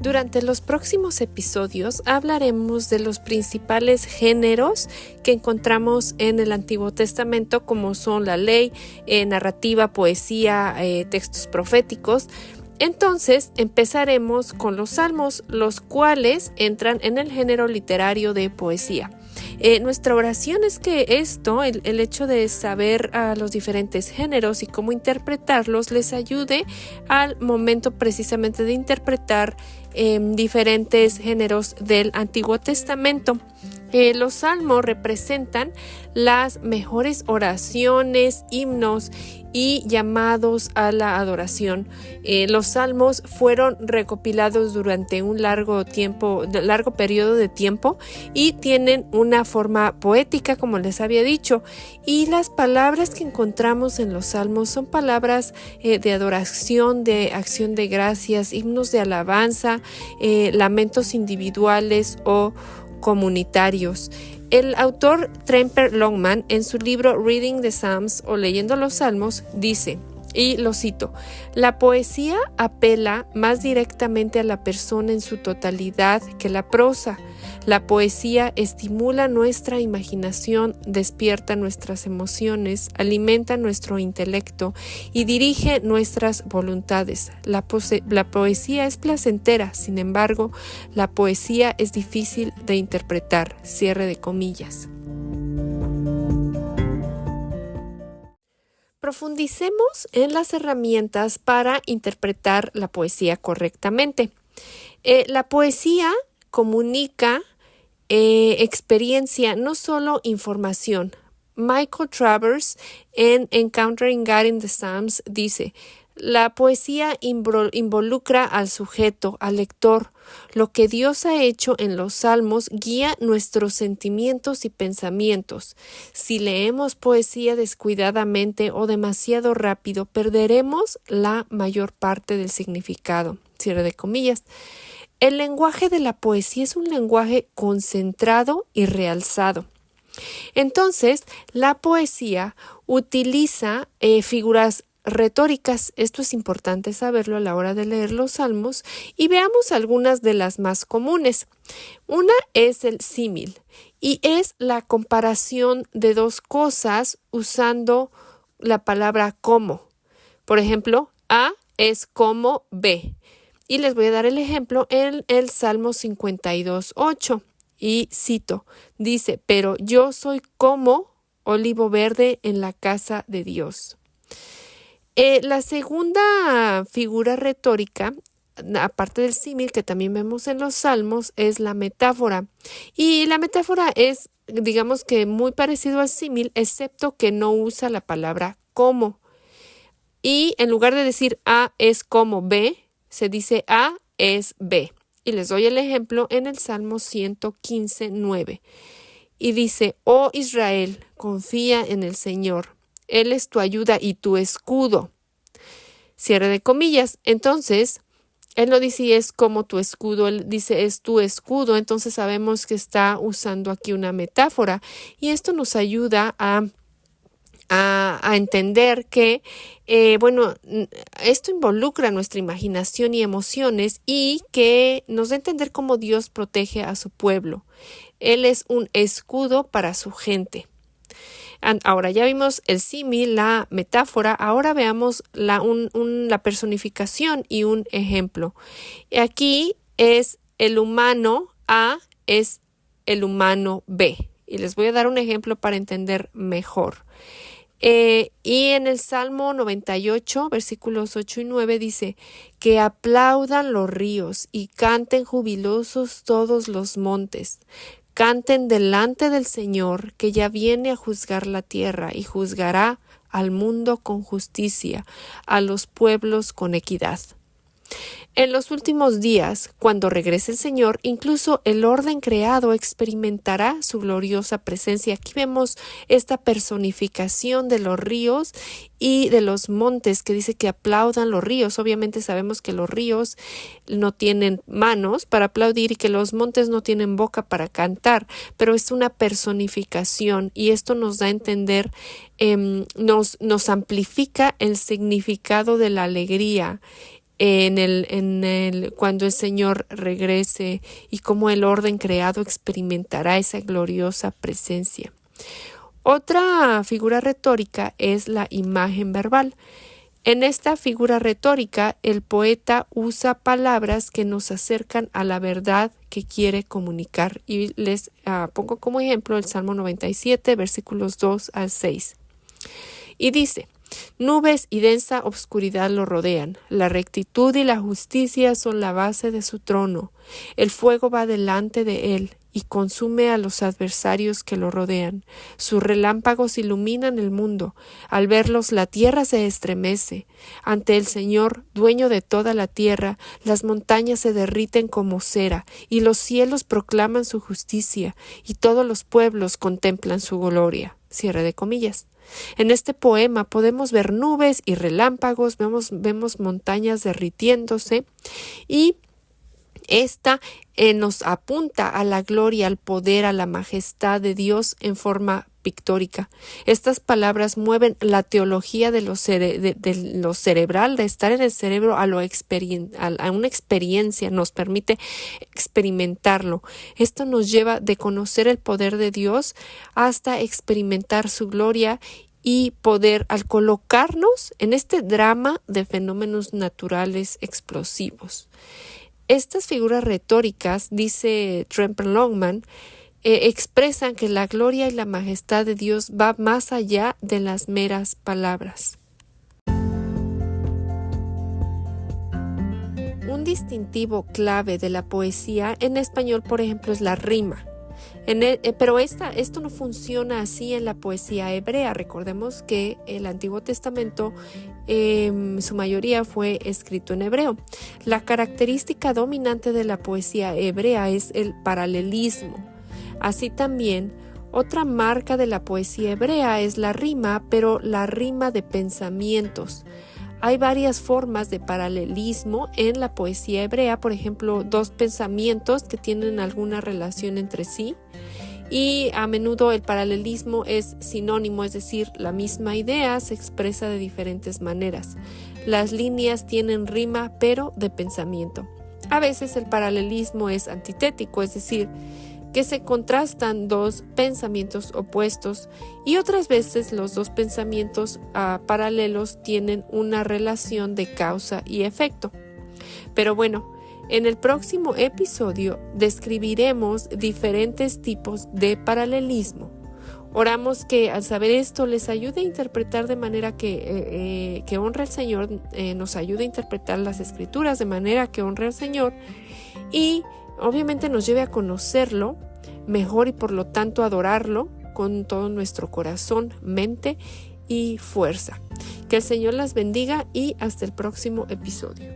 Durante los próximos episodios hablaremos de los principales géneros que encontramos en el Antiguo Testamento, como son la ley, narrativa, poesía, textos proféticos. Entonces empezaremos con los salmos, los cuales entran en el género literario de poesía. Nuestra oración es que el hecho de saber los diferentes géneros y cómo interpretarlos, les ayude al momento precisamente de interpretar diferentes géneros del Antiguo Testamento. Los salmos representan las mejores oraciones, himnos y llamados a la adoración. Los salmos fueron recopilados durante un largo periodo de tiempo y tienen una forma poética, como les había dicho, y las palabras que encontramos en los salmos son palabras de adoración, de acción de gracias, himnos de alabanza, lamentos individuales o comunitarios. El autor Tremper Longman, en su libro Reading the Psalms o Leyendo los Salmos, dice, y lo cito: la poesía apela más directamente a la persona en su totalidad que la prosa. La poesía estimula nuestra imaginación, despierta nuestras emociones, alimenta nuestro intelecto y dirige nuestras voluntades. La poesía es placentera, sin embargo, la poesía es difícil de interpretar. Cierre de comillas. Profundicemos en las herramientas para interpretar la poesía correctamente. La poesía comunica experiencia, no solo información. Michael Travers en Encountering God in the Psalms dice: la poesía involucra al sujeto, al lector. Lo que Dios ha hecho en los salmos guía nuestros sentimientos y pensamientos. Si leemos poesía descuidadamente o demasiado rápido, perderemos la mayor parte del significado. Cierre de comillas. El lenguaje de la poesía es un lenguaje concentrado y realzado. Entonces, la poesía utiliza figuras retóricas. Esto es importante saberlo a la hora de leer los salmos, y veamos algunas de las más comunes. Una es el símil, y es la comparación de dos cosas usando la palabra como. Por ejemplo, A es como B. Y les voy a dar el ejemplo en el Salmo 52:8. Y cito, dice: pero yo soy como olivo verde en la casa de Dios. La segunda figura retórica, aparte del símil que también vemos en los salmos, es la metáfora. Y la metáfora es, digamos que muy parecido al símil, excepto que no usa la palabra como. Y en lugar de decir A es como B, se dice A es B. Y les doy el ejemplo en el Salmo 115:9. Y dice: oh Israel, confía en el Señor. Él es tu ayuda y tu escudo. Cierre de comillas. Entonces, él no dice es como tu escudo, él dice es tu escudo. Entonces sabemos que está usando aquí una metáfora. Y esto nos ayuda a entender que, esto involucra nuestra imaginación y emociones, y que nos da a entender cómo Dios protege a su pueblo. Él es un escudo para su gente. Ahora ya vimos el símil, la metáfora. Ahora veamos la personificación y un ejemplo. Aquí es el humano A, es el humano B. Y les voy a dar un ejemplo para entender mejor. Y en el Salmo 98, versículos 8 y 9 dice: que aplaudan los ríos y canten jubilosos todos los montes. Canten delante del Señor, que ya viene a juzgar la tierra y juzgará al mundo con justicia, a los pueblos con equidad. En los últimos días, cuando regrese el Señor, incluso el orden creado experimentará su gloriosa presencia. Aquí vemos esta personificación de los ríos y de los montes, que dice que aplaudan los ríos. Obviamente sabemos que los ríos no tienen manos para aplaudir y que los montes no tienen boca para cantar, pero es una personificación, y esto nos da a entender, nos amplifica el significado de la alegría cuando el Señor regrese y cómo el orden creado experimentará esa gloriosa presencia. Otra figura retórica es la imagen verbal. En esta figura retórica, el poeta usa palabras que nos acercan a la verdad que quiere comunicar. Y les pongo como ejemplo el Salmo 97, versículos 2 al 6. Y dice: nubes y densa obscuridad lo rodean. La rectitud y la justicia son la base de su trono. El fuego va delante de él y consume a los adversarios que lo rodean. Sus relámpagos iluminan el mundo. Al verlos, la tierra se estremece. Ante el Señor, dueño de toda la tierra, las montañas se derriten como cera, y los cielos proclaman su justicia, y todos los pueblos contemplan su gloria. Cierre de comillas. En este poema podemos ver nubes y relámpagos, vemos montañas derritiéndose, y esta nos apunta a la gloria, al poder, a la majestad de Dios en forma pictórica. Estas palabras mueven la teología de lo cerebral, de estar en el cerebro a una experiencia, nos permite experimentarlo. Esto nos lleva de conocer el poder de Dios hasta experimentar su gloria y poder, al colocarnos en este drama de fenómenos naturales explosivos. Estas figuras retóricas, dice Tremper Longman, expresan que la gloria y la majestad de Dios va más allá de las meras palabras. Un distintivo clave de la poesía en español, por ejemplo, es la rima. Pero esto no funciona así en la poesía hebrea. Recordemos que el Antiguo Testamento, su mayoría fue escrito en hebreo. La característica dominante de la poesía hebrea es el paralelismo. Así también, otra marca de la poesía hebrea es la rima, pero la rima de pensamientos. Hay varias formas de paralelismo en la poesía hebrea, por ejemplo, dos pensamientos que tienen alguna relación entre sí, y a menudo el paralelismo es sinónimo, es decir, la misma idea se expresa de diferentes maneras. Las líneas tienen rima, pero de pensamiento. A veces el paralelismo es antitético, es decir, que se contrastan dos pensamientos opuestos, y otras veces los dos pensamientos paralelos tienen una relación de causa y efecto. Pero bueno, en el próximo episodio describiremos diferentes tipos de paralelismo. Oramos que al saber esto les ayude a interpretar de manera que honre al Señor, nos ayude a interpretar las Escrituras de manera que honre al Señor, y obviamente nos lleve a conocerlo mejor y por lo tanto adorarlo con todo nuestro corazón, mente y fuerza. Que el Señor las bendiga y hasta el próximo episodio.